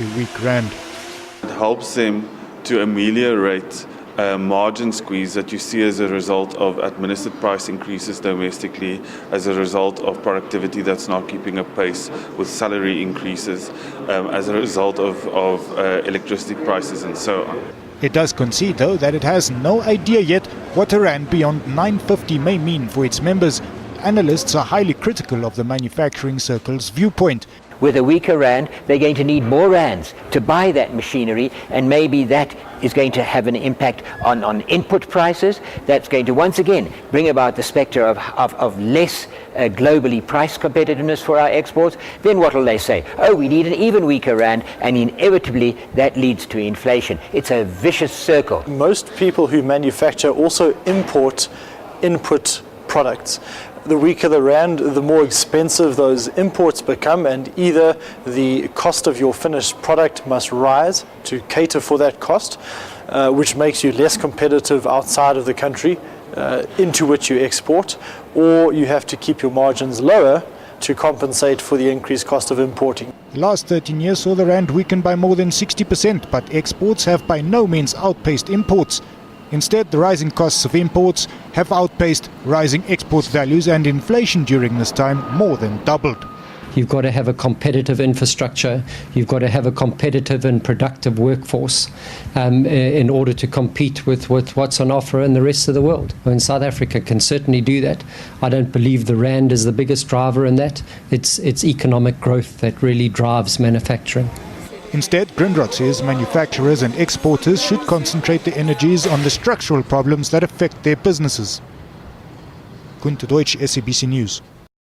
the weak rand. It helps them to ameliorate margin squeeze that you see as a result of administered price increases domestically, as a result of productivity that's not keeping up pace with salary increases, as a result of electricity prices and so on. It does concede, though, that it has no idea yet what a rand beyond 950 may mean for its members. Analysts are highly critical of the manufacturing circle's viewpoint. With a weaker rand, they're going to need more rands to buy that machinery, and maybe that is going to have an impact on input prices. That's going to once again bring about the spectre of less globally price competitiveness for our exports. Then what will they say? Oh, we need an even weaker rand, and inevitably that leads to inflation. It's a vicious circle. Most people who manufacture also import input products. The weaker the rand, the more expensive those imports become, and either the cost of your finished product must rise to cater for that cost, which makes you less competitive outside of the country into which you export, or you have to keep your margins lower to compensate for the increased cost of importing. The last 13 years saw the rand weaken by more than 60%, but exports have by no means outpaced imports. Instead, the rising costs of imports have outpaced rising export values, and inflation during this time more than doubled. You've got to have a competitive infrastructure. You've got to have a competitive and productive workforce in order to compete with what's on offer in the rest of the world. And South Africa can certainly do that. I don't believe the rand is the biggest driver in that. It's economic growth that really drives manufacturing. Instead, Grindrod says manufacturers and exporters should concentrate their energies on the structural problems that affect their businesses. Kunte Deutsch, SABC News.